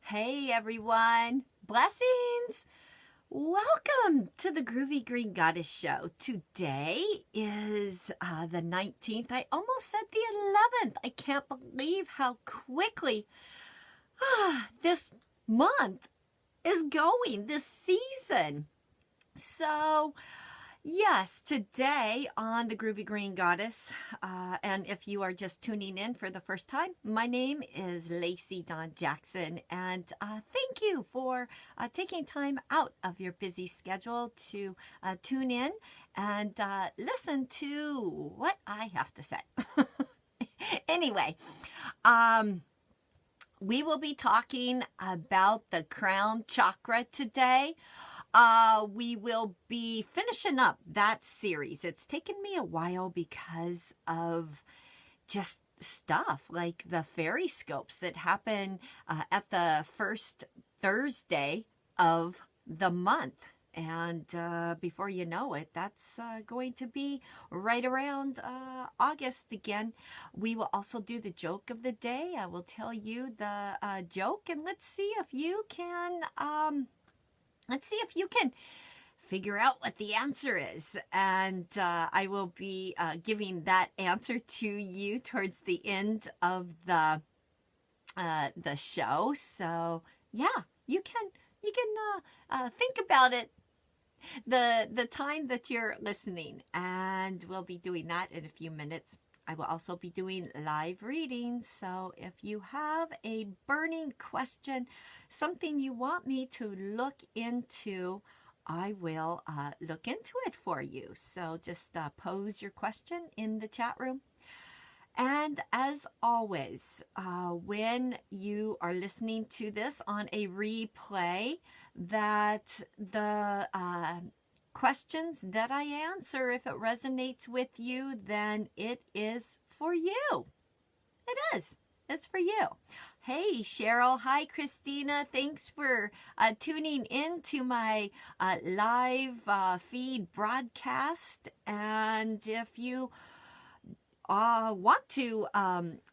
Hey everyone, blessings! Welcome to the Groovy Green Goddess Show. Today is the 19th. I almost said the 11th. I can't believe how quickly this month is going, this season. So, yes, today on the Groovy Green Goddess, and if you are just tuning in for the first time, my name is Lacey Dawn Jackson, and thank you for taking time out of your busy schedule to tune in and listen to what I have to say. Anyway, we will be talking about the crown chakra today. We will be finishing up that series. It's taken me a while because of just stuff like the fairy scopes that happen at the first Thursday of the month. And before you know it, that's going to be right around August again. We will also do the joke of the day. I will tell you the joke, and let's see if you can figure out what the answer is. And I will be giving that answer to you towards the end of the show. So yeah, you can think about it the time that you're listening, and we'll be doing that in a few minutes. I will also be doing live readings, so if you have a burning question, something you want me to look into, I will look into it for you. So just pose your question in the chat room. And as always, when you are listening to this on a replay, that the questions that I answer, if it resonates with you, then it is for you. It is. It's for you. Hey, Cheryl. Hi, Christina. Thanks for tuning in to my live feed broadcast. And if you want to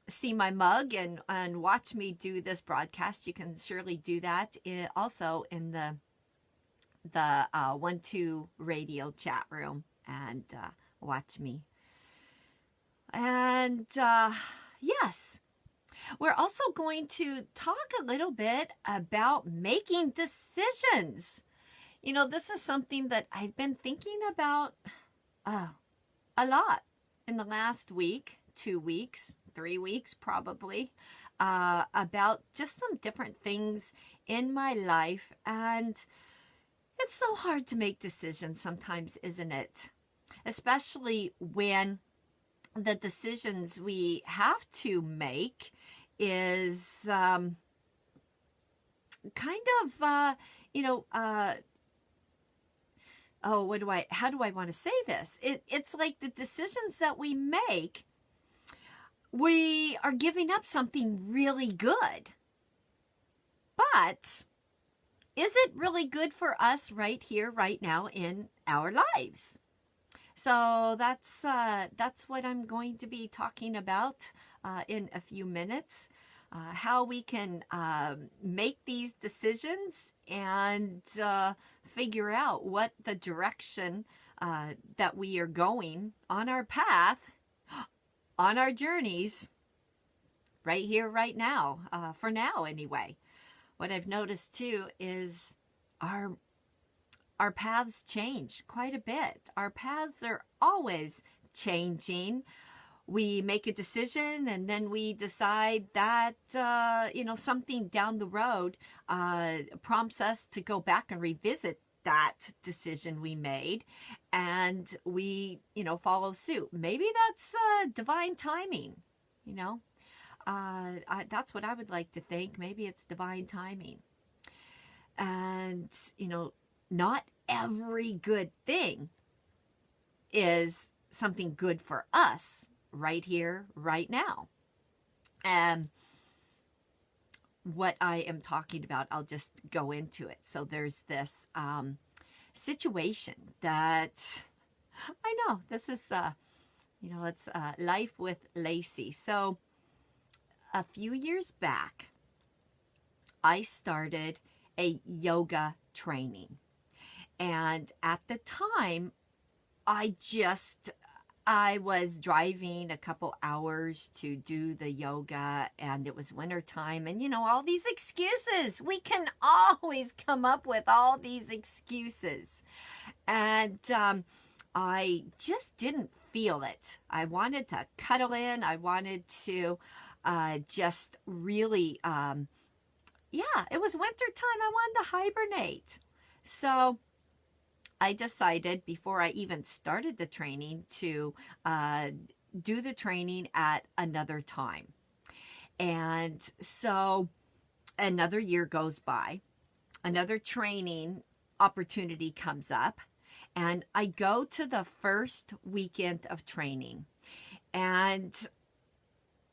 see my mug and watch me do this broadcast, you can surely do that also in the 1-2 radio chat room and watch me. And yes, we're also going to talk a little bit about making decisions. You know, this is something that I've been thinking about a lot in the last week, 2 weeks, 3 weeks probably, about just some different things in my life. And it's so hard to make decisions sometimes, isn't it? Especially when the decisions we have to make is kind of, how do I want to say this? It's like the decisions that we make, we are giving up something really good. But is it really good for us right here, right now in our lives? So that's what I'm going to be talking about in a few minutes. How we can make these decisions and figure out what the direction that we are going on our path, on our journeys, right here, right now, for now anyway. What I've noticed too is our paths change quite a bit. Our paths are always changing. We make a decision and then we decide that, something down the road prompts us to go back and revisit that decision we made, and we, follow suit. Maybe that's divine timing, that's what I would like to think. Maybe it's divine timing. And, not every good thing is something good for us right here, right now. And what I am talking about, I'll just go into it. So there's this situation that I know this is, it's Life with Lacey. So a few years back, I started a yoga training. And at the time, I was driving a couple hours to do the yoga, and it was winter time, and all these excuses. We can always come up with all these excuses. And I just didn't feel it. I wanted to cuddle in. I wanted to just really, it was winter time. I wanted to hibernate. So I decided before I even started the training to do the training at another time. And so another year goes by, another training opportunity comes up, and I go to the first weekend of training. And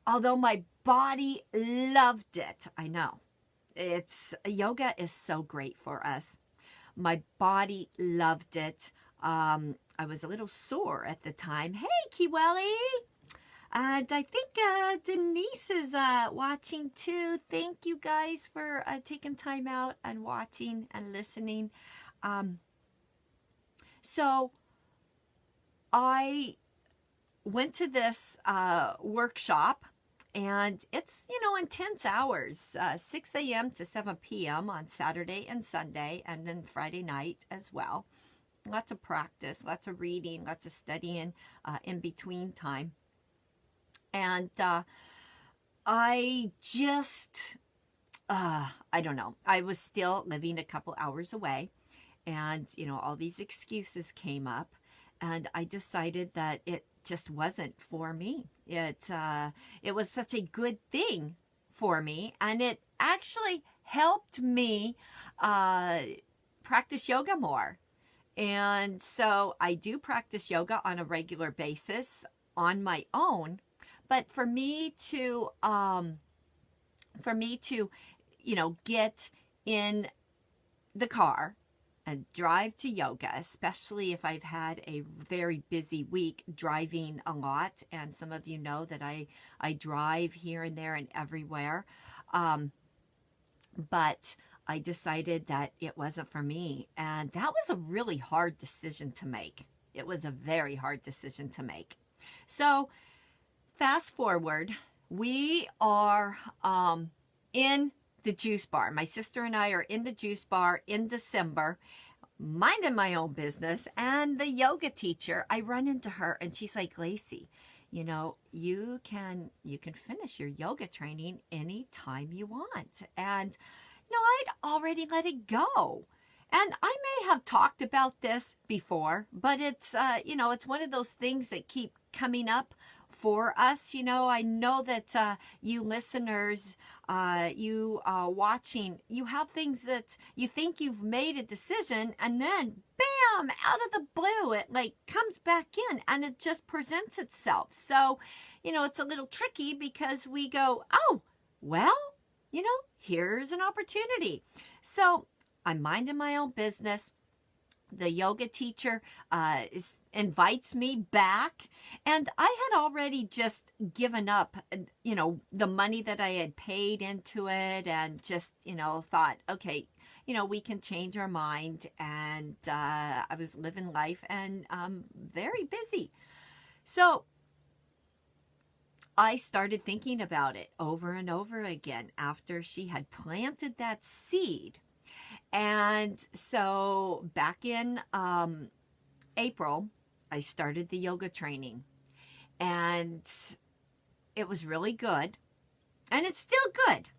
although my body loved it, I know, yoga is so great for us. My body loved it. I was a little sore at the time. Hey, Kiweli! And I think Denise is watching too. Thank you guys for taking time out and watching and listening. So I went to this workshop, and it's, intense hours, 6 a.m. to 7 p.m. on Saturday and Sunday, and then Friday night as well. Lots of practice, lots of reading, lots of studying in between time. And I just, I don't know. I was still living a couple hours away, and, all these excuses came up, and I decided that it just wasn't for me. It was such a good thing for me, and it actually helped me practice yoga more. And so I do practice yoga on a regular basis on my own, but for me to get in the car and drive to yoga, especially if I've had a very busy week driving a lot. And some of you know that I drive here and there and everywhere. But I decided that it wasn't for me. And that was a really hard decision to make. It was a very hard decision to make. So fast forward, we are in the juice bar. My sister and I are in the juice bar in December, minding my own business. And the yoga teacher, I run into her, and she's like, Lacey, you can finish your yoga training anytime you want. And I'd already let it go. And I may have talked about this before, but it's it's one of those things that keep coming up for us. I know that you listeners, you watching, you have things that you think you've made a decision, and then bam, out of the blue, it comes back in and it just presents itself. So, it's a little tricky because we go, oh, well, here's an opportunity. So I'm minding my own business. The yoga teacher invites me back, and I had already just given up, the money that I had paid into it, and just, thought, okay, we can change our mind. And I was living life and very busy. So I started thinking about it over and over again after she had planted that seed. And so back in April, I started the yoga training, and it was really good, and it's still good.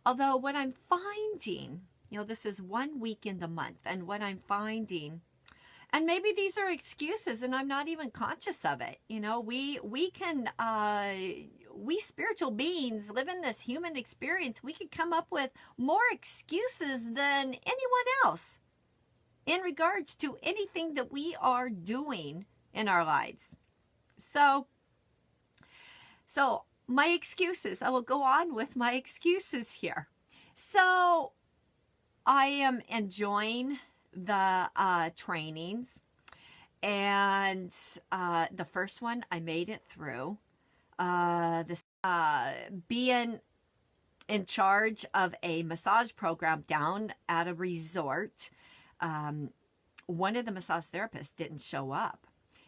Although what I'm finding, this is 1 week in the month, and what I'm finding, and maybe these are excuses and I'm not even conscious of it. We spiritual beings live in this human experience. We could come up with more excuses than anyone else in regards to anything that we are doing in our lives. So my excuses, I will go on with my excuses here. So I am enjoying the trainings, and the first one I made it through. Being in charge of a massage program down at a resort. One of the massage therapists didn't show up.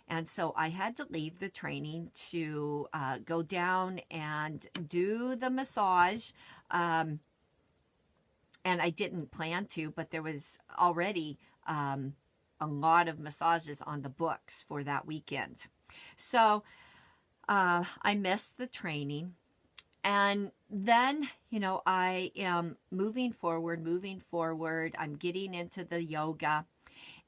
And so I had to leave the training to go down and do the massage. And I didn't plan to, but there was already a lot of massages on the books for that weekend. So I missed the training. And then, I am moving forward. I'm getting into the yoga.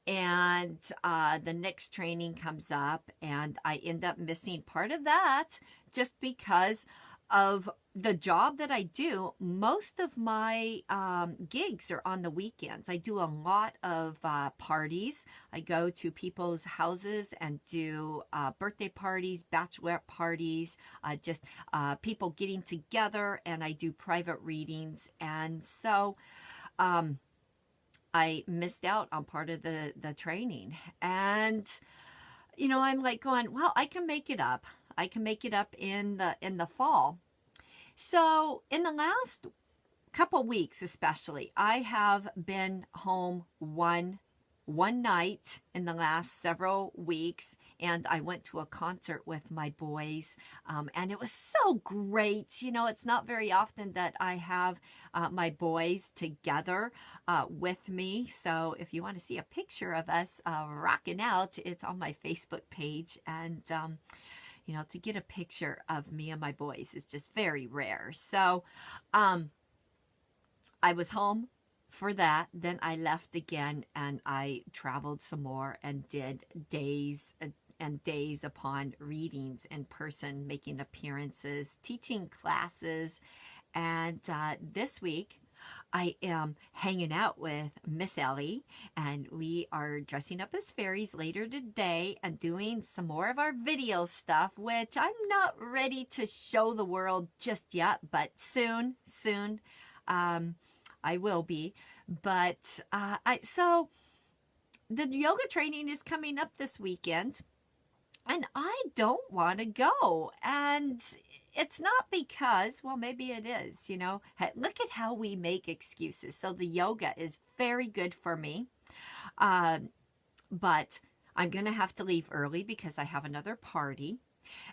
And the next training comes up, and I end up missing part of that just because of the job that I do. Most of my gigs are on the weekends. I do a lot of parties. I go to people's houses and do birthday parties, bachelorette parties, just people getting together, and I do private readings. And so I missed out on part of the training. And, I'm like going, well, I can make it up. I can make it up in the fall. So in the last couple weeks, especially, I have been home one night in the last several weeks, and I went to a concert with my boys, and it was so great. It's not very often that I have my boys together with me. So if you want to see a picture of us rocking out, it's on my Facebook page. And to get a picture of me and my boys is just very rare. So I was home for that. Then I left again, and I traveled some more and did days and days upon readings in person, making appearances, teaching classes. And this week I am hanging out with Miss Ellie, and we are dressing up as fairies later today and doing some more of our video stuff, which I'm not ready to show the world just yet, but soon, I will be. But so the yoga training is coming up this weekend, and I don't want to go. And it's not because, well, maybe it is, look at how we make excuses. So the yoga is very good for me. But I'm going to have to leave early because I have another party.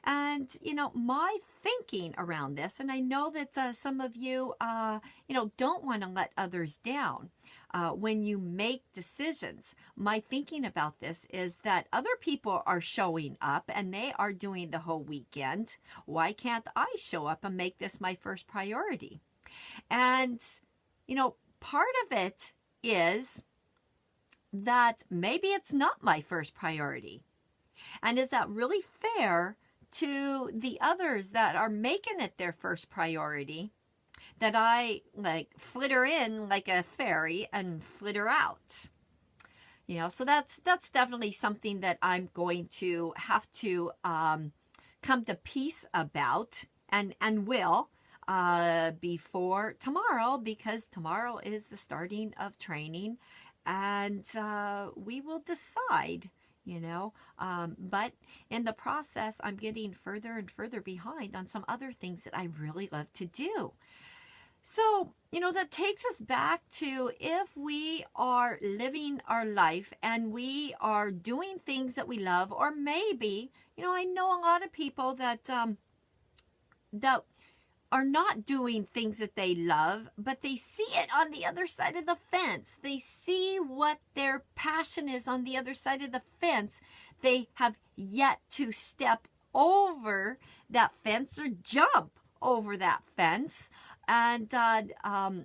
And, my thinking around this, and I know that some of you, don't want to let others down when you make decisions. My thinking about this is that other people are showing up and they are doing the whole weekend. Why can't I show up and make this my first priority? And, part of it is that maybe it's not my first priority. And is that really fair to the others that are making it their first priority, that I flitter in like a fairy and flitter out? So that's definitely something that I'm going to have to come to peace about and will before tomorrow, because tomorrow is the starting of training, and we will decide. But in the process, I'm getting further and further behind on some other things that I really love to do. So, that takes us back to, if we are living our life and we are doing things that we love, or maybe, I know a lot of people that are not doing things that they love, but they see it on the other side of the fence. They see what their passion is on the other side of the fence. They have yet to step over that fence or jump over that fence and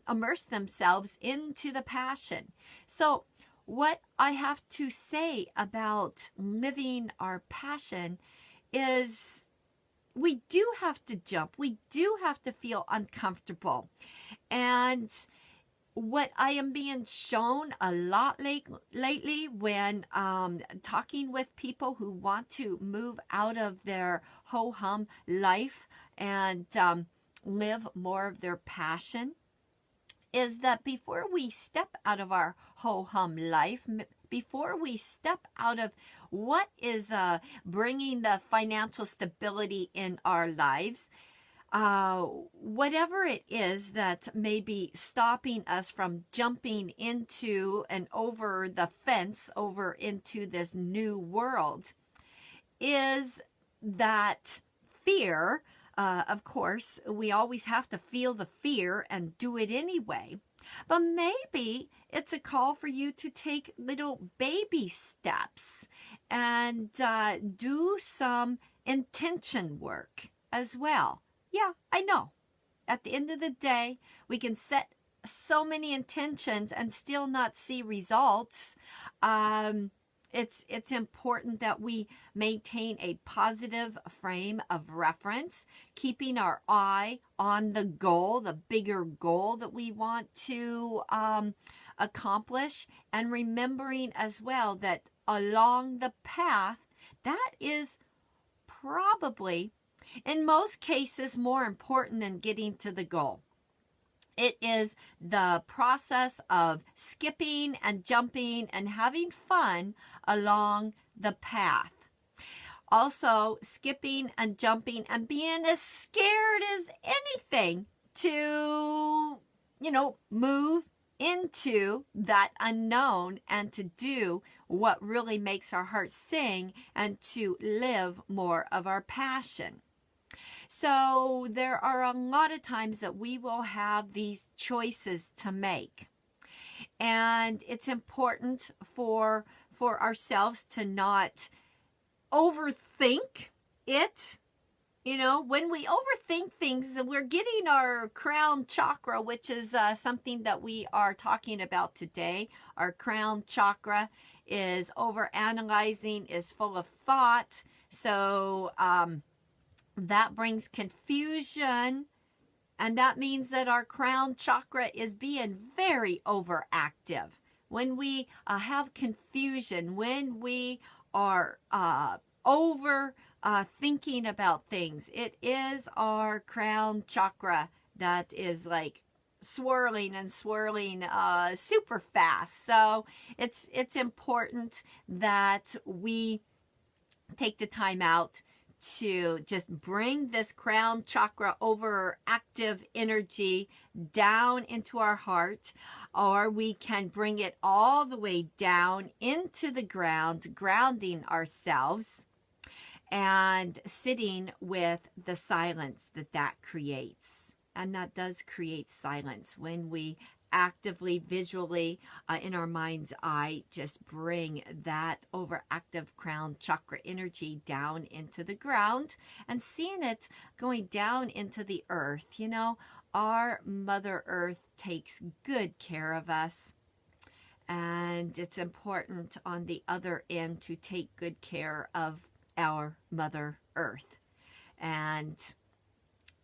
immerse themselves into the passion. So what I have to say about living our passion is, we do have to jump. We do have to feel uncomfortable. And what I am being shown a lot lately when talking with people who want to move out of their ho-hum life and live more of their passion, is that before we step out of our ho-hum life, before we step out of what is bringing the financial stability in our lives, whatever it is that may be stopping us from jumping into and over the fence, over into this new world, is that fear. Of course, we always have to feel the fear and do it anyway. But maybe it's a call for you to take little baby steps and do some intention work as well. Yeah, I know. At the end of the day, we can set so many intentions and still not see results. It's important that we maintain a positive frame of reference, keeping our eye on the goal, the bigger goal that we want to accomplish, and remembering as well that along the path, that is probably, in most cases, more important than getting to the goal. It is the process of skipping and jumping and having fun along the path. Also, skipping and jumping and being as scared as anything to, move into that unknown and to do what really makes our hearts sing and to live more of our passion. So there are a lot of times that we will have these choices to make. And it's important for ourselves to not overthink it. When we overthink things, we're getting our crown chakra, which is something that we are talking about today. Our crown chakra is overanalyzing, is full of thought. So, that brings confusion, and that means that our crown chakra is being very overactive. When we have confusion, when we are over thinking about things, it is our crown chakra that is like swirling and swirling super fast. So it's important that we take the time out to just bring this crown chakra overactive energy down into our heart, or we can bring it all the way down into the ground, grounding ourselves and sitting with the silence that creates. And that does create silence when we actively, visually, in our mind's eye, just bring that overactive crown chakra energy down into the ground and seeing it going down into the earth. Our Mother Earth takes good care of us, and it's important on the other end to take good care of our Mother Earth. And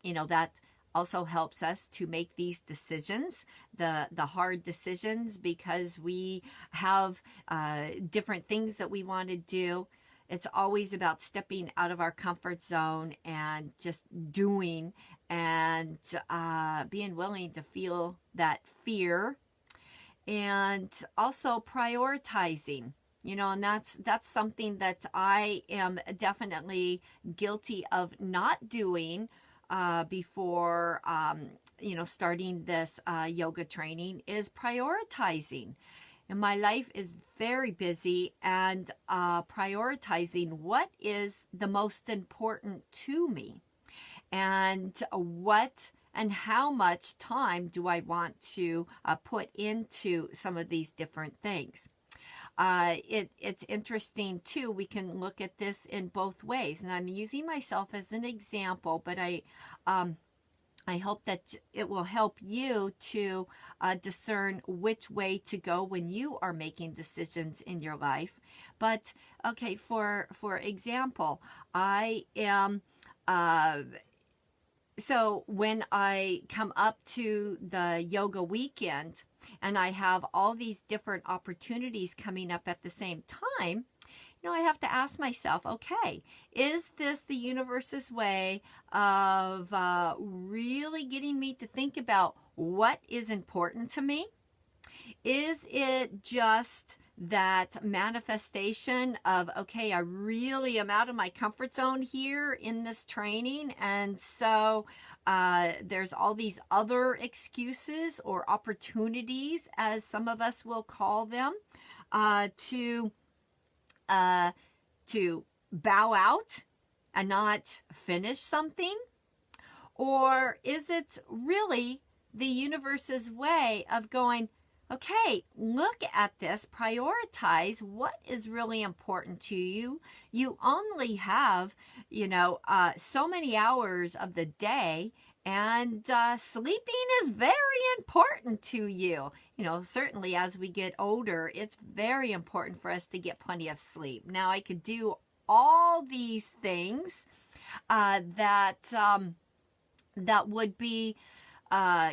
that also helps us to make these decisions, the hard decisions, because we have different things that we want to do. It's always about stepping out of our comfort zone and just doing and being willing to feel that fear, and also prioritizing. And that's something that I am definitely guilty of not doing before, starting this yoga training, is prioritizing. And my life is very busy, and prioritizing what is the most important to me, and what and how much time do I want to put into some of these different things. It's interesting too. We can look at this in both ways, and I'm using myself as an example, but I hope that it will help you to discern which way to go when you are making decisions in your life. But okay, for example, I am. So when I come up to the yoga weekend and I have all these different opportunities coming up at the same time, I have to ask myself, okay, is this the universe's way of really getting me to think about what is important to me? Is it just that manifestation of, okay, I really am out of my comfort zone here in this training. And so there's all these other excuses or opportunities, as some of us will call them, to bow out and not finish something? Or is it really the universe's way of going, okay, look at this, prioritize what is really important to you. You only have, so many hours of the day, and sleeping is very important to you. Certainly as we get older, it's very important for us to get plenty of sleep. Now, I could do all these things that would be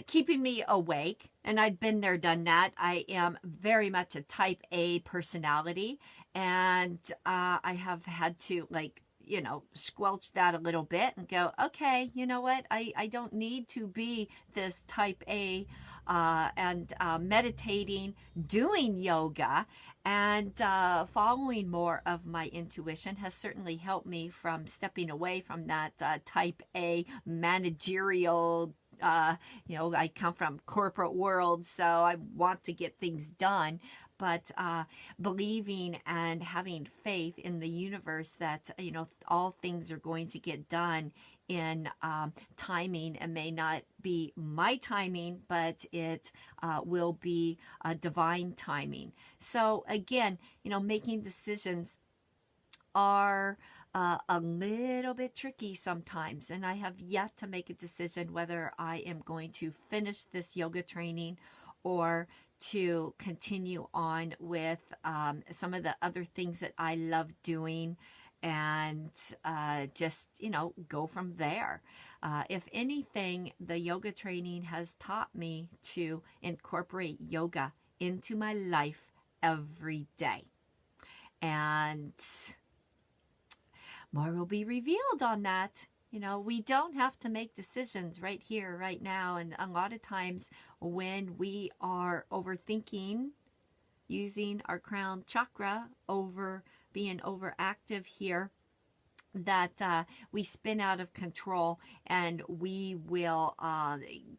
keeping me awake. And I've been there, done that. I am very much a type A personality. And I have had to squelch that a little bit and go, okay, you know what? I don't need to be this type A and meditating, doing yoga, and following more of my intuition has certainly helped me from stepping away from that type A managerial. I come from corporate world, so I want to get things done. But believing and having faith in the universe that, all things are going to get done in timing. It may not be my timing, but it will be divine timing. So again, making decisions are a little bit tricky sometimes. And I have yet to make a decision whether I am going to finish this yoga training or to continue on with some of the other things that I love doing, and just, go from there. If anything, the yoga training has taught me to incorporate yoga into my life every day. And more will be revealed on that. We don't have to make decisions right here, right now. And a lot of times when we are overthinking, using our crown chakra, being overactive here, that we spin out of control, and we will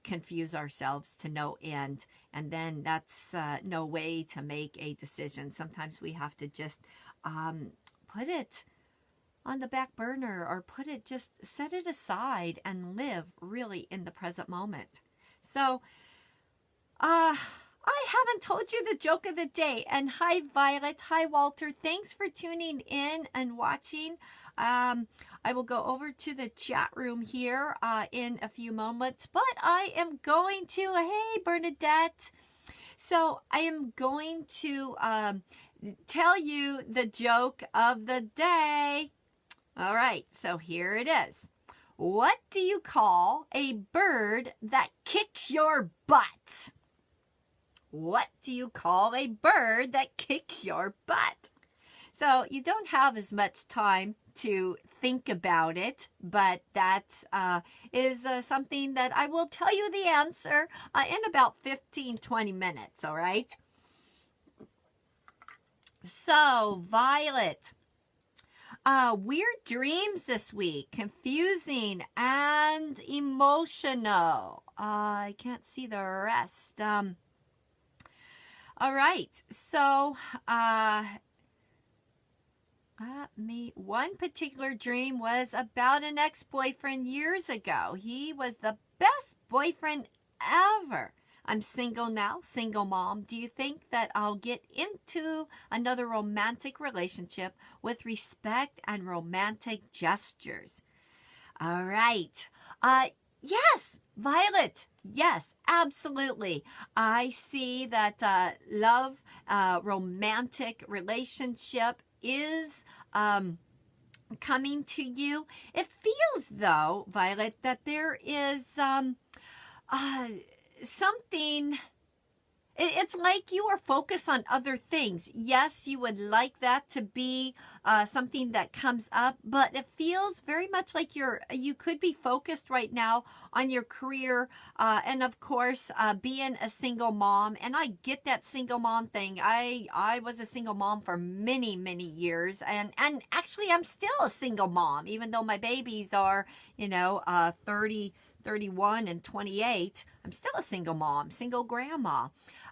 confuse ourselves to no end. And then that's no way to make a decision. Sometimes we have to just put it on the back burner, or just set it aside and live really in the present moment. So, I haven't told you the joke of the day. And hi, Violet. Hi, Walter. Thanks for tuning in and watching. I will go over to the chat room here in a few moments, but I am going to, hey, Bernadette. So I am going to tell you the joke of the day. All right, so here it is. What do you call a bird that kicks your butt? What do you call a bird that kicks your butt? So you don't have as much time to think about it, but that is something that I will tell you the answer in about 15-20 minutes, all right? So, Violet, weird dreams this week, confusing and emotional. I can't see the rest. All right, so one particular dream was about an ex-boyfriend years ago. He was the best boyfriend ever. I'm single now, single mom. Do you think that I'll get into another romantic relationship with respect and romantic gestures? All right. Yes, Violet. Yes, absolutely. I see that love, romantic relationship is coming to you. It feels, though, Violet, that there is something. It's like you are focused on other things. Yes, you would like that to be something that comes up, but it feels very much like you could be focused right now on your career, and of course, being a single mom. And I get that single mom thing. I was a single mom for many, many years, and actually I'm still a single mom, even though my babies are, 30, 31, and 28. I'm still a single mom, single grandma.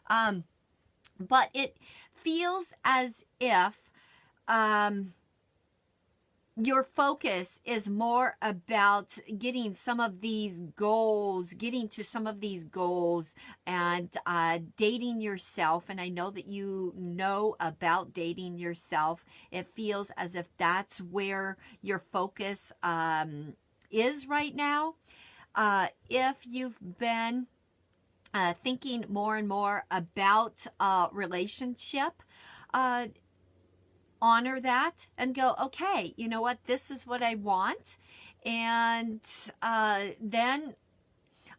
But it feels as if your focus is more about getting some of these goals, getting to some of these goals, and dating yourself. And I know that you know about dating yourself. It feels as if that's where your focus is right now. If you've been thinking more and more about relationship, honor that and go, okay, you know what, this is what I want. And then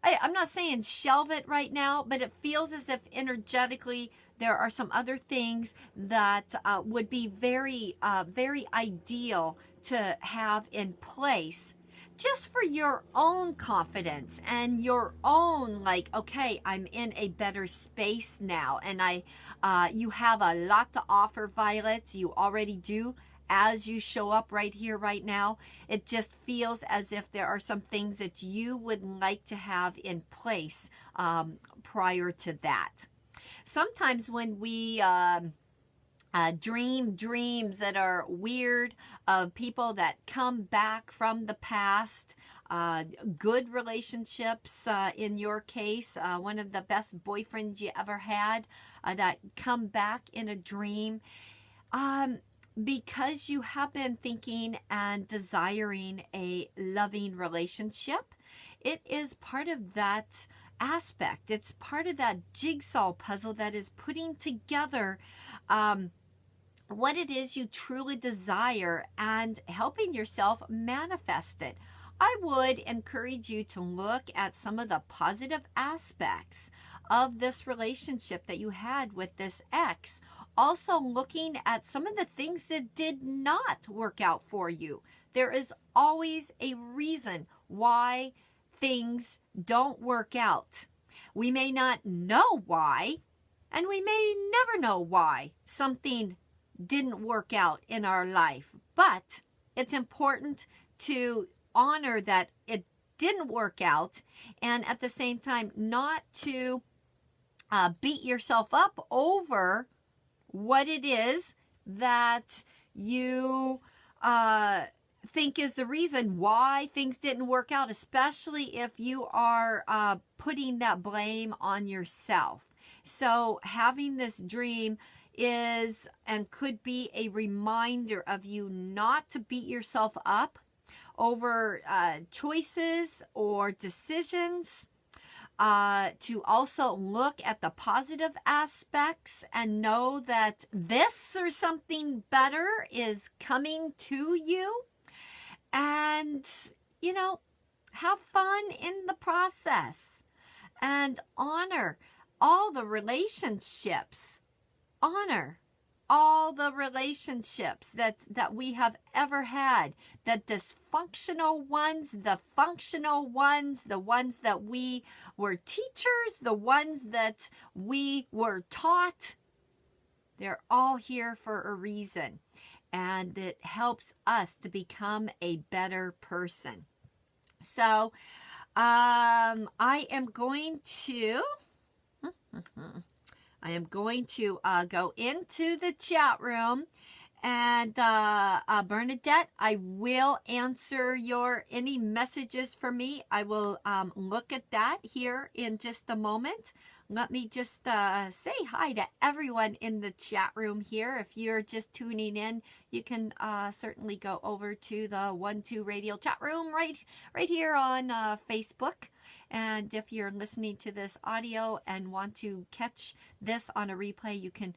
I'm not saying shelve it right now, but it feels as if energetically there are some other things that would be very, very ideal to have in place, just for your own confidence and your own, like, okay, I'm in a better space now. And you have a lot to offer, Violet. You already do, as you show up right here, right now. It just feels as if there are some things that you would like to have in place prior to that. Sometimes when we dream dreams that are weird, of people that come back from the past, good relationships, in your case, one of the best boyfriends you ever had, that come back in a dream, because you have been thinking and desiring a loving relationship. It is part of that aspect. It's part of that jigsaw puzzle that is putting together what it is you truly desire and helping yourself manifest it. I would encourage you to look at some of the positive aspects of this relationship that you had with this ex. Also looking at some of the things that did not work out for you. There is always a reason why things don't work out. We may not know why, and we may never know why something didn't work out in our life, but it's important to honor that it didn't work out, and at the same time not to beat yourself up over what it is that you think is the reason why things didn't work out, especially if you are putting that blame on yourself. So having this dream is and could be a reminder of you not to beat yourself up over choices or decisions, to also look at the positive aspects and know that this or something better is coming to you, and have fun in the process and honor all the relationships. Honor all the relationships that we have ever had, the dysfunctional ones, the functional ones, the ones that we were teachers, the ones that we were taught. They're all here for a reason, and it helps us to become a better person. So I am going to go into the chat room, and Bernadette, I will answer any messages for me. I will look at that here in just a moment. Let me just say hi to everyone in the chat room here. If you're just tuning in, you can certainly go over to the 1-2 Radio chat room right here on Facebook. And if you're listening to this audio and want to catch this on a replay, you can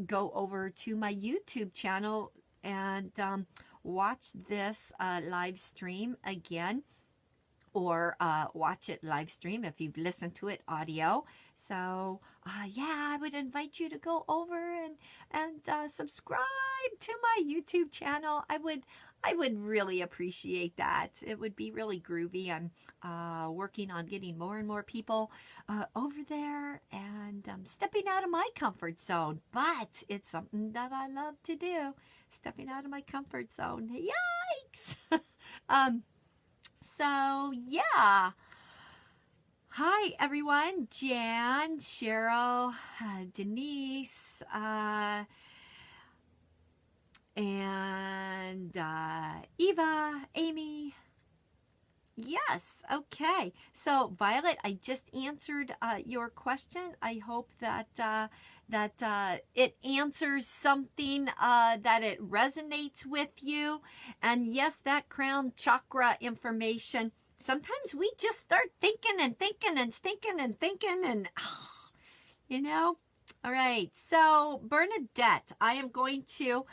go over to my YouTube channel and watch this live stream again. or watch it live stream if you've listened to it audio. So yeah, I would invite you to go over and subscribe to my YouTube channel. I would really appreciate that. It would be really groovy. I'm working on getting more and more people over there, and stepping out of my comfort zone. But it's something that I love to do, stepping out of my comfort zone. Yikes! So yeah. Hi everyone, Jan, Cheryl, Denise, and Eva, Amy. Yes, okay. So Violet, I just answered your question. I hope that it answers something, that it resonates with you. And yes, that crown chakra information, sometimes we just start thinking and thinking and thinking and thinking and, you know. All right, so Bernadette, I am going to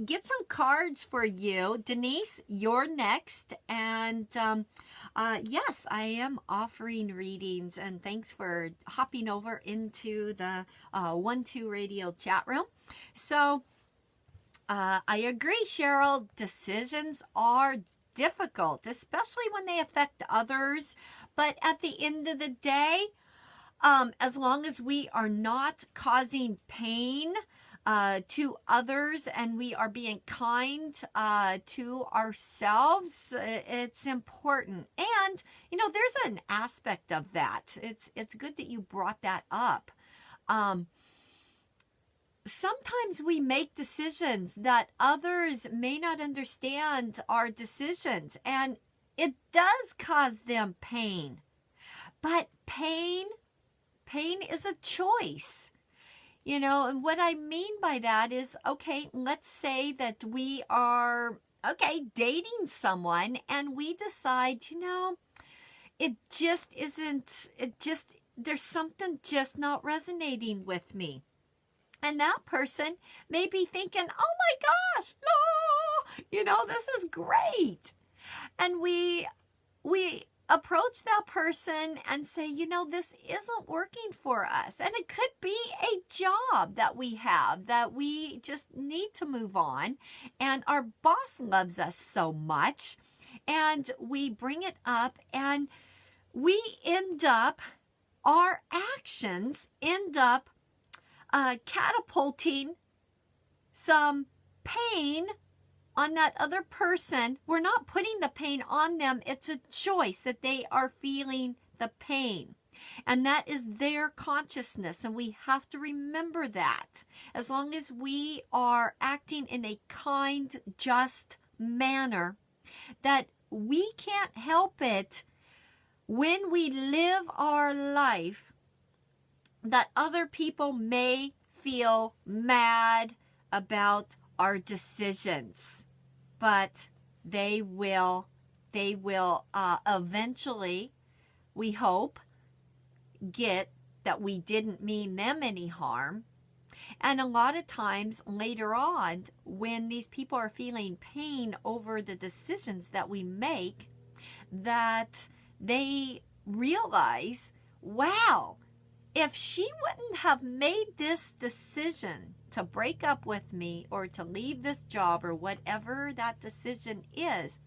get some cards for you. Denise, you're next. And yes, I am offering readings. And thanks for hopping over into the 1-2 radio chat room. So I agree, Cheryl. Decisions are difficult, especially when they affect others. But at the end of the day, as long as we are not causing pain to others and we are being kind to ourselves, it's important. And, you know, there's an aspect of that. It's good that you brought that up. Sometimes we make decisions that others may not understand our decisions, and it does cause them pain. But pain is a choice, you know. And what I mean by that is, okay, let's say that we are, dating someone and we decide, you know, there's something just not resonating with me. And that person may be thinking, oh my gosh, no, you know, this is great. And we approach that person and say, you know, this isn't working for us. And it could be a job that we have that we just need to move on. And our boss loves us so much. And we bring it up, and our actions end up catapulting some pain on that other person. We're not putting the pain on them. It's a choice that they are feeling the pain. And that is their consciousness. And we have to remember that. As long as we are acting in a kind, just manner, that we can't help it when we live our life that other people may feel mad about our decisions, but they will eventually, we hope, get that we didn't mean them any harm. And a lot of times later on, when these people are feeling pain over the decisions that we make, that they realize, wow, if she wouldn't have made this decision to break up with me or to leave this job or whatever that decision is,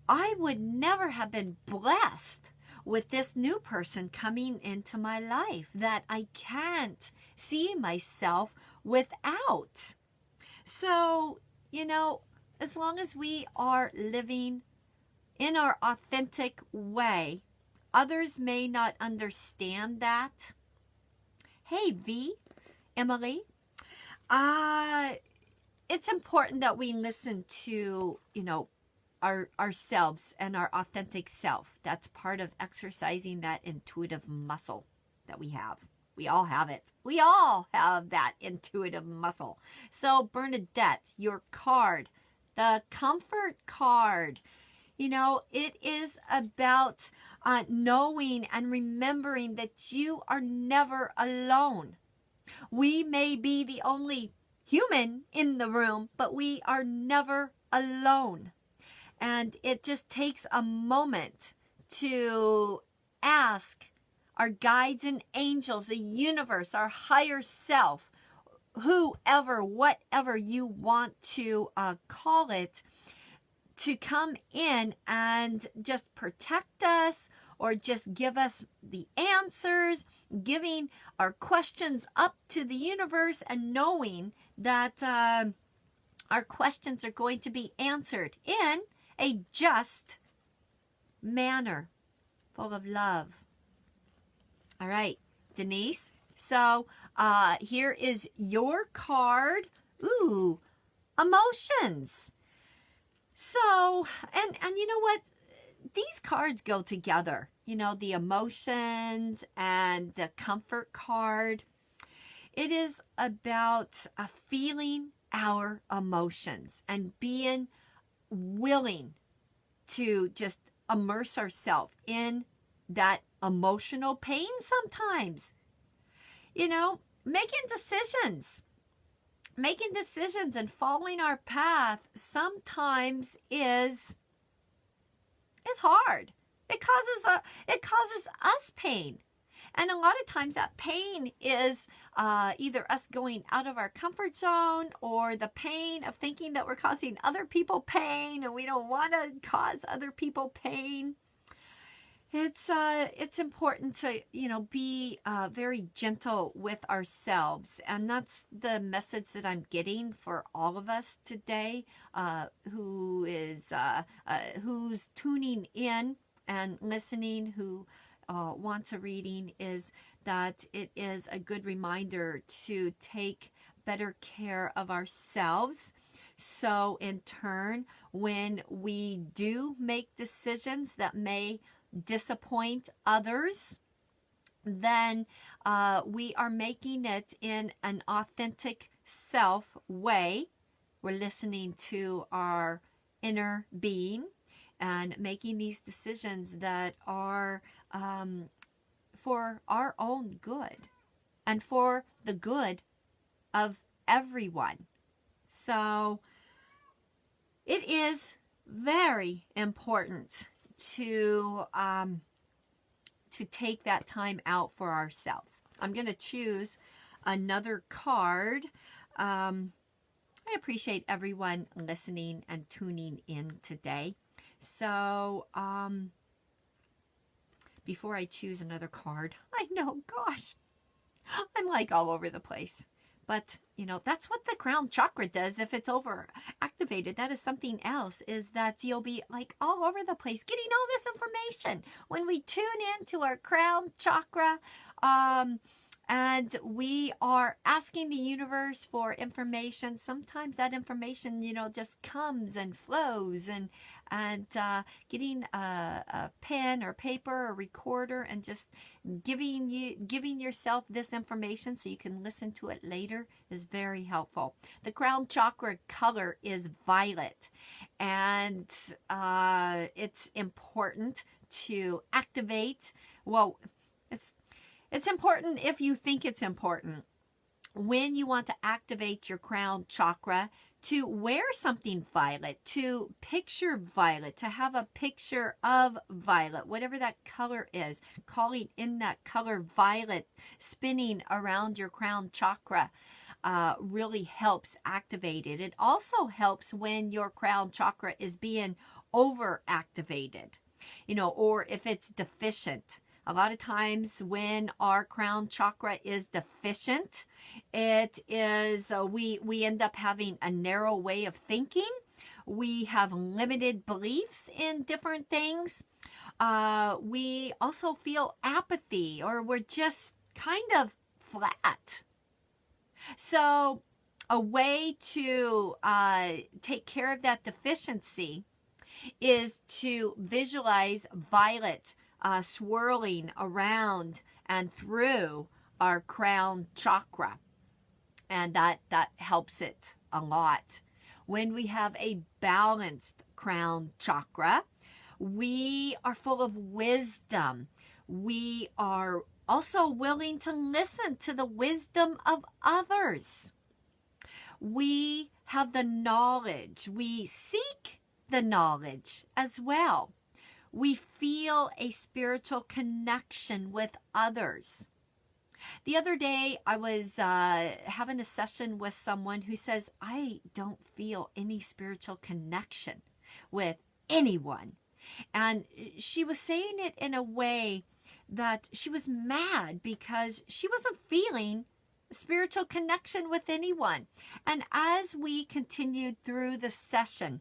I would never have been blessed with this new person coming into my life that I can't see myself without. So, you know, as long as we are living in our authentic way, others may not understand that. Hey, V, Emily. It's important that we listen to, you know, ourselves and our authentic self. That's part of exercising that intuitive muscle that we have. We all have it. We all have that intuitive muscle. So Bernadette, your card, the comfort card, you know, it is about knowing and remembering that you are never alone. We may be the only human in the room, but we are never alone. And it just takes a moment to ask our guides and angels, the universe, our higher self, whoever, whatever you want to call it, to come in and just protect us or just give us the answers, giving our questions up to the universe and knowing that our questions are going to be answered in a just manner, full of love. All right, Denise. So here is your card. Ooh, emotions. So, and you know what? These cards go together. You know, the emotions and the comfort card. It is about feeling our emotions and being willing to just immerse ourselves in that emotional pain sometimes. You know, making decisions and following our path sometimes is hard. It causes us pain. And a lot of times that pain is either us going out of our comfort zone or the pain of thinking that we're causing other people pain and we don't want to cause other people pain. It's important to, you know, be very gentle with ourselves. And that's the message that I'm getting for all of us today, who's tuning in and listening, who wants a reading, is that it is a good reminder to take better care of ourselves. So in turn, when we do make decisions that may disappoint others, then we are making it in an authentic self way. We're listening to our inner being and making these decisions that are for our own good and for the good of everyone. So it is very important to take that time out for ourselves. I'm going to choose another card. I appreciate everyone listening and tuning in today. So before I choose another card, I know, gosh, I'm like all over the place. But, you know, that's what the crown chakra does. If it's over activated, that is something else, is that you'll be like all over the place getting all this information. When we tune into our crown chakra, and we are asking the universe for information, sometimes that information, you know, just comes and flows, and getting a pen or paper or recorder and just giving yourself this information so you can listen to it later is very helpful. The crown chakra color is violet, and it's important to activate. Well, it's important if you think it's important. When you want to activate your crown chakra, to wear something violet, to picture violet, to have a picture of violet, whatever that color is, calling in that color violet, spinning around your crown chakra, really helps activate it. It also helps when your crown chakra is being overactivated, you know, or if it's deficient. A lot of times when our crown chakra is deficient, it is, we end up having a narrow way of thinking. We have limited beliefs in different things. We also feel apathy, or we're just kind of flat. So a way to take care of that deficiency is to visualize violet swirling around and through our crown chakra, and that helps it a lot. When we have a balanced crown chakra, we are full of wisdom. We are also willing to listen to the wisdom of others. We have the knowledge. We seek the knowledge as well. We feel a spiritual connection with others. The other day, I was having a session with someone who says, I don't feel any spiritual connection with anyone. And she was saying it in a way that she was mad because she wasn't feeling spiritual connection with anyone. And as we continued through the session,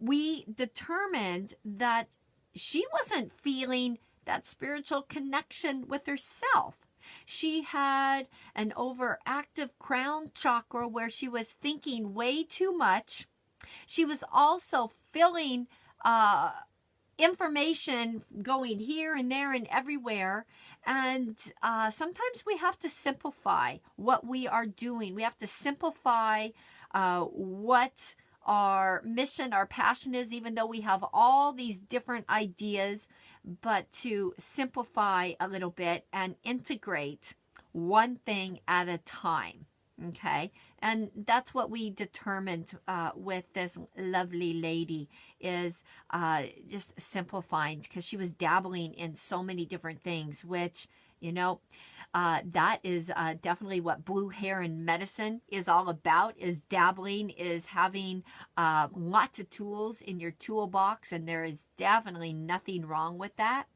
we determined that she wasn't feeling that spiritual connection with herself. She had an overactive crown chakra where she was thinking way too much. She was also feeling information going here and there and everywhere. And sometimes we have to simplify what we are doing. We have to simplify what our mission, our passion is, even though we have all these different ideas, but to simplify a little bit and integrate one thing at a time. Okay. And that's what we determined with this lovely lady, is just simplifying, because she was dabbling in so many different things, which, you know, that is definitely what blue heron medicine is all about, is dabbling, is having lots of tools in your toolbox. And there is definitely nothing wrong with that.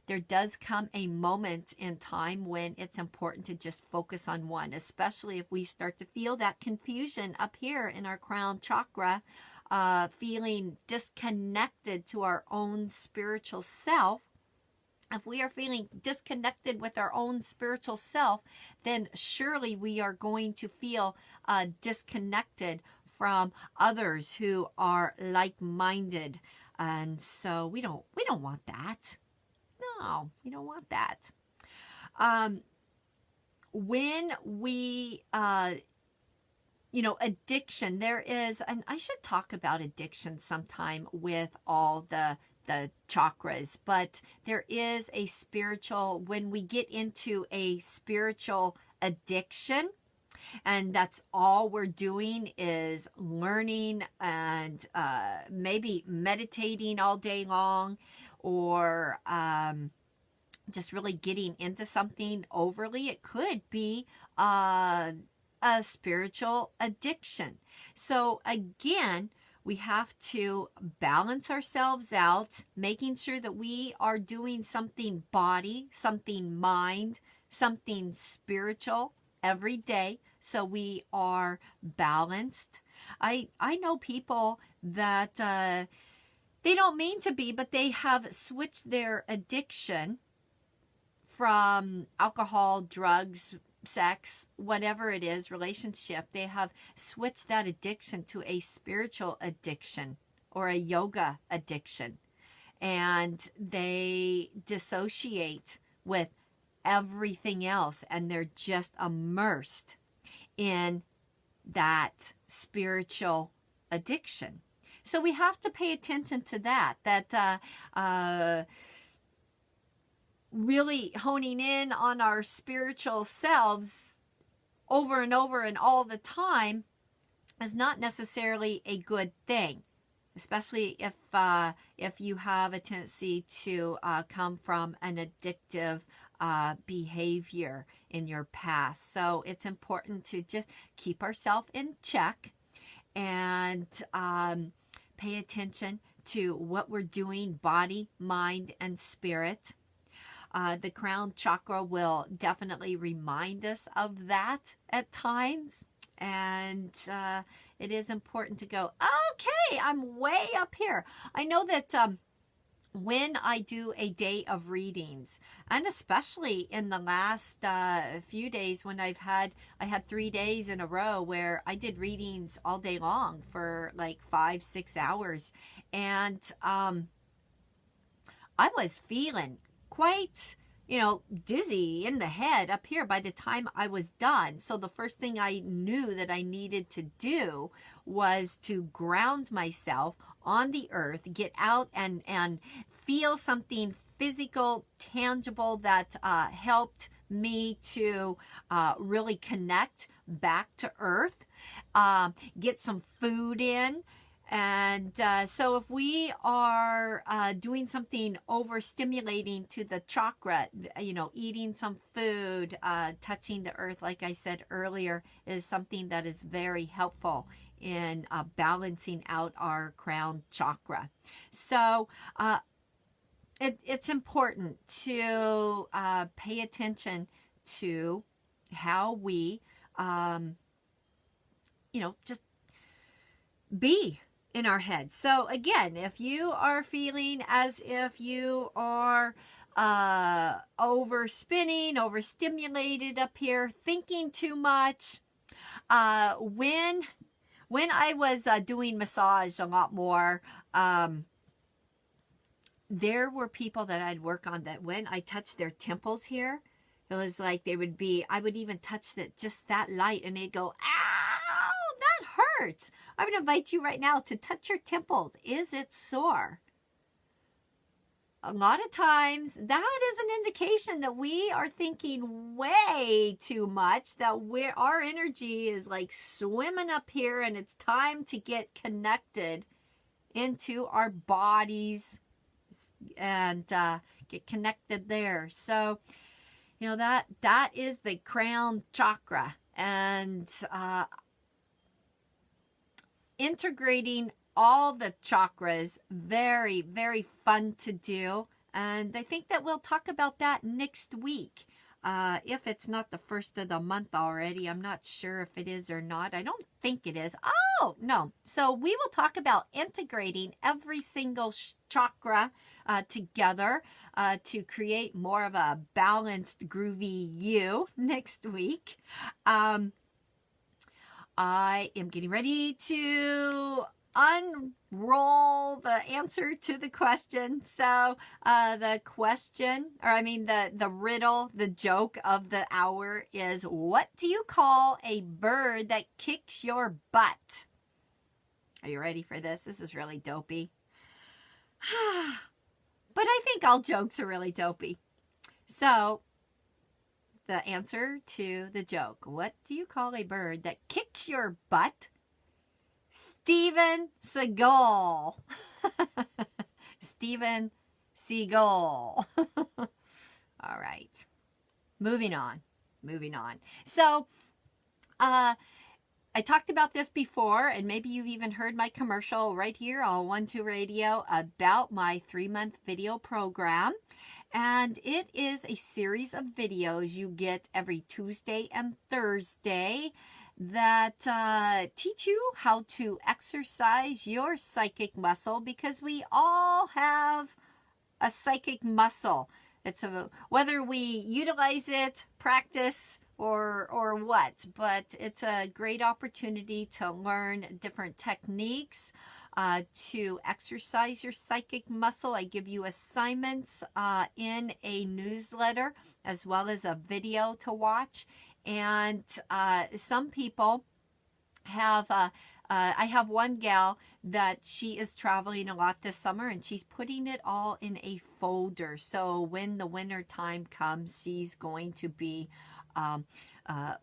There does come a moment in time when it's important to just focus on one, especially if we start to feel that confusion up here in our crown chakra, feeling disconnected to our own spiritual self. If we are feeling disconnected with our own spiritual self, then surely we are going to feel disconnected from others who are like-minded. And so we don't want that. No, we don't want that. When we, addiction, there is, and I should talk about addiction sometime with all the chakras, but there is a spiritual, when we get into a spiritual addiction, and that's all we're doing is learning and maybe meditating all day long, or just really getting into something overly. It could be a spiritual addiction. So again, we have to balance ourselves out, making sure that we are doing something body, something mind, something spiritual every day, so we are balanced. I know people that they don't mean to be, but they have switched their addiction from alcohol, drugs, sex, whatever it is, relationship. They have switched that addiction to a spiritual addiction or a yoga addiction. And they dissociate with everything else, and they're just immersed in that spiritual addiction. So we have to pay attention to that really honing in on our spiritual selves over and over and all the time is not necessarily a good thing, especially if you have a tendency to come from an addictive behavior in your past. So it's important to just keep ourselves in check and pay attention to what we're doing, body, mind, and spirit. The crown chakra will definitely remind us of that at times. And it is important to go, okay, I'm way up here. I know that when I do a day of readings, and especially in the last few days when I had 3 days in a row where I did readings all day long for like 5-6 hours. And I was feeling quite, dizzy in the head up here by the time I was done. So the first thing I knew that I needed to do was to ground myself on the earth, get out and feel something physical, tangible that helped me to really connect back to earth. get some food in. And so if we are doing something overstimulating to the chakra, eating some food, touching the earth, like I said earlier, is something that is very helpful in balancing out our crown chakra. So it's important to pay attention to how we, just be in our head. So again, if you are feeling as if you are overspinning, overstimulated up here, thinking too much, when I was doing massage a lot more, there were people that I'd work on that when I touched their temples here, it was like I would even touch just that light and they'd go, ow, that hurts. I would invite you right now to touch your temples. Is it sore? A lot of times that is an indication that we are thinking way too much, that our energy is like swimming up here and it's time to get connected into our bodies and get connected there. So, that is the crown chakra, and integrating all the chakras, very, very fun to do. And I think that we'll talk about that next week. If it's not the first of the month already, I'm not sure if it is or not. I don't think it is. Oh, no. So we will talk about integrating every single chakra together to create more of a balanced, groovy you next week. I am getting ready to unroll the answer to the question. So the riddle, the joke of the hour is, what do you call a bird that kicks your butt? Are you ready for this? This is really dopey. But I think all jokes are really dopey. So the answer to the joke, what do you call a bird that kicks your butt? Steven Seagal. Steven Seagal. All right. Moving on. So, I talked about this before, and maybe you've even heard my commercial right here on 12 Radio about my 3-month video program. And it is a series of videos you get every Tuesday and Thursday that teach you how to exercise your psychic muscle, because we all have a psychic muscle. It's whether we utilize it, practice, or what, but it's a great opportunity to learn different techniques to exercise your psychic muscle. I give you assignments in a newsletter as well as a video to watch. And some people have, I have one gal that she is traveling a lot this summer, and she's putting it all in a folder. So when the winter time comes, she's going to be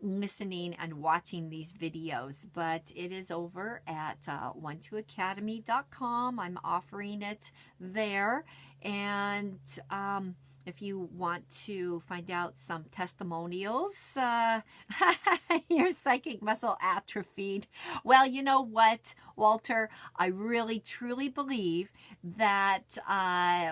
listening and watching these videos. But it is over at 12academy.com. I'm offering it there. And if you want to find out some testimonials, your psychic muscle atrophied. Well, you know what, Walter? I really, truly believe that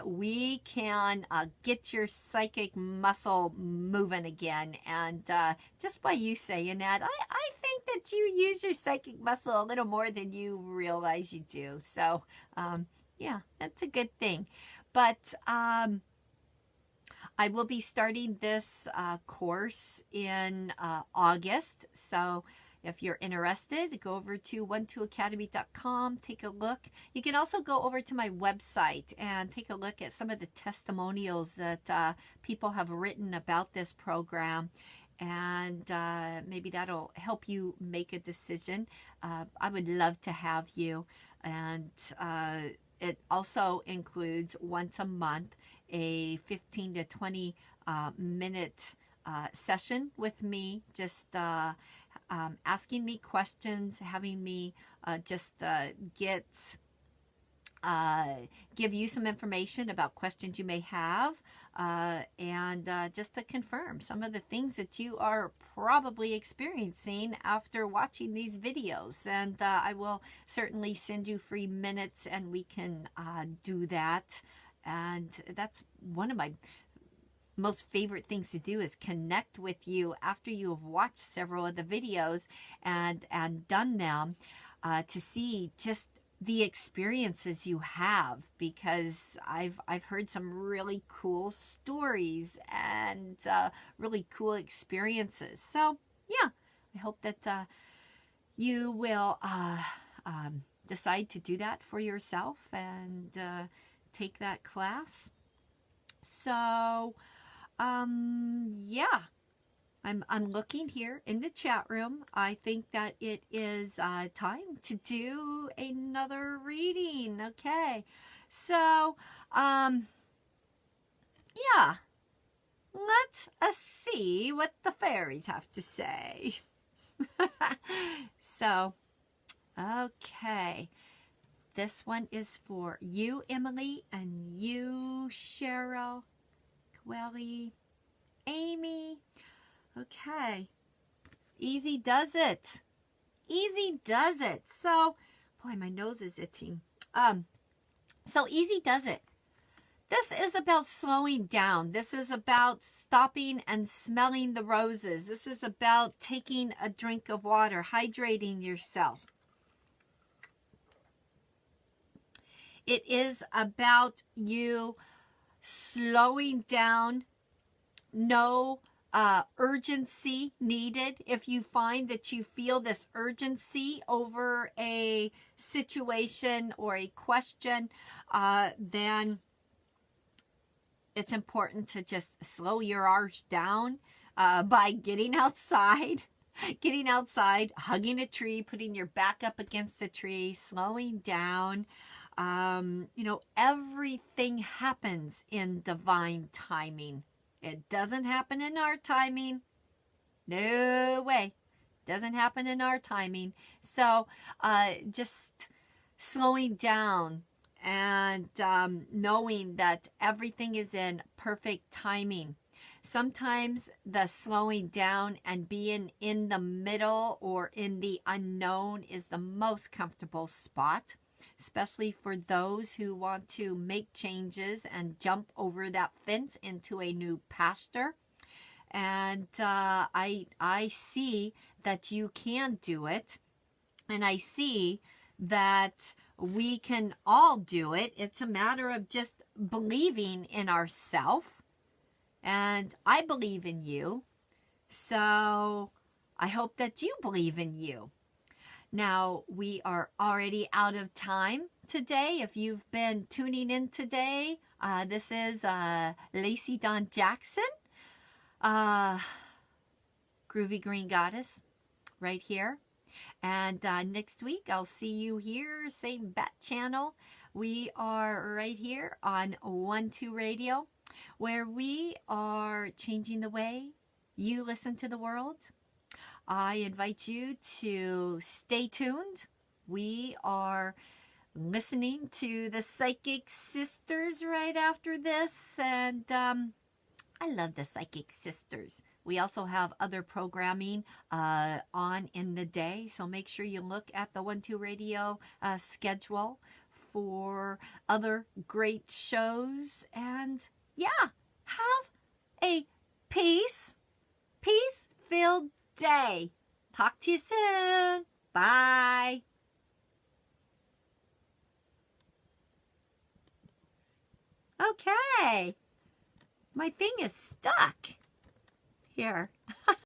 we can get your psychic muscle moving again. And just by you saying that, I think that you use your psychic muscle a little more than you realize you do. So, yeah, that's a good thing. But I will be starting this course in August. So if you're interested, go over to 12academy.com, take a look. You can also go over to my website and take a look at some of the testimonials that people have written about this program. And maybe that'll help you make a decision. I would love to have you. And it also includes once a month a 15 to 20 minute session with me, just asking me questions, having me just give you some information about questions you may have, and just to confirm some of the things that you are probably experiencing after watching these videos. And I will certainly send you free minutes, and we can do that. And that's one of my most favorite things to do, is connect with you after you have watched several of the videos and done them, to see just the experiences you have, because I've heard some really cool stories and really cool experiences. So yeah, I hope that you will decide to do that for yourself and take that class. So yeah, I'm looking here in the chat room. I think that it is time to do another reading. Okay, so yeah, let us see what the fairies have to say. So, okay, this one is for you, Emily, and you, Cheryl, Quelly, Amy. Okay, easy does it. Easy does it. So, boy, my nose is itching. So easy does it. This is about slowing down. This is about stopping and smelling the roses. This is about taking a drink of water, hydrating yourself. It is about you slowing down. No urgency needed. If you find that you feel this urgency over a situation or a question, then it's important to just slow your arch down by getting outside, hugging a tree, putting your back up against a tree, slowing down. You know, everything happens in divine timing. It doesn't happen in our timing. No way. Doesn't happen in our timing. So just slowing down and knowing that everything is in perfect timing. Sometimes the slowing down and being in the middle or in the unknown is the most comfortable spot, especially for those who want to make changes and jump over that fence into a new pasture. And I see that you can do it, and I see that we can all do it. It's a matter of just believing in ourselves, and I believe in you, so I hope that you believe in you. Now, we are already out of time today. If you've been tuning in today, this is Lacey Dawn Jackson, Groovy Green Goddess, right here. And next week, I'll see you here, same bat channel. We are right here on 1-2 Radio, where we are changing the way you listen to the world. I invite you to stay tuned. We are listening to the Psychic Sisters right after this, and I love the Psychic Sisters. We also have other programming on in the day, so make sure you look at the 1-2 Radio schedule for other great shows. And yeah, have a peace-filled day. Talk to you soon. Bye. Okay. My thing is stuck here.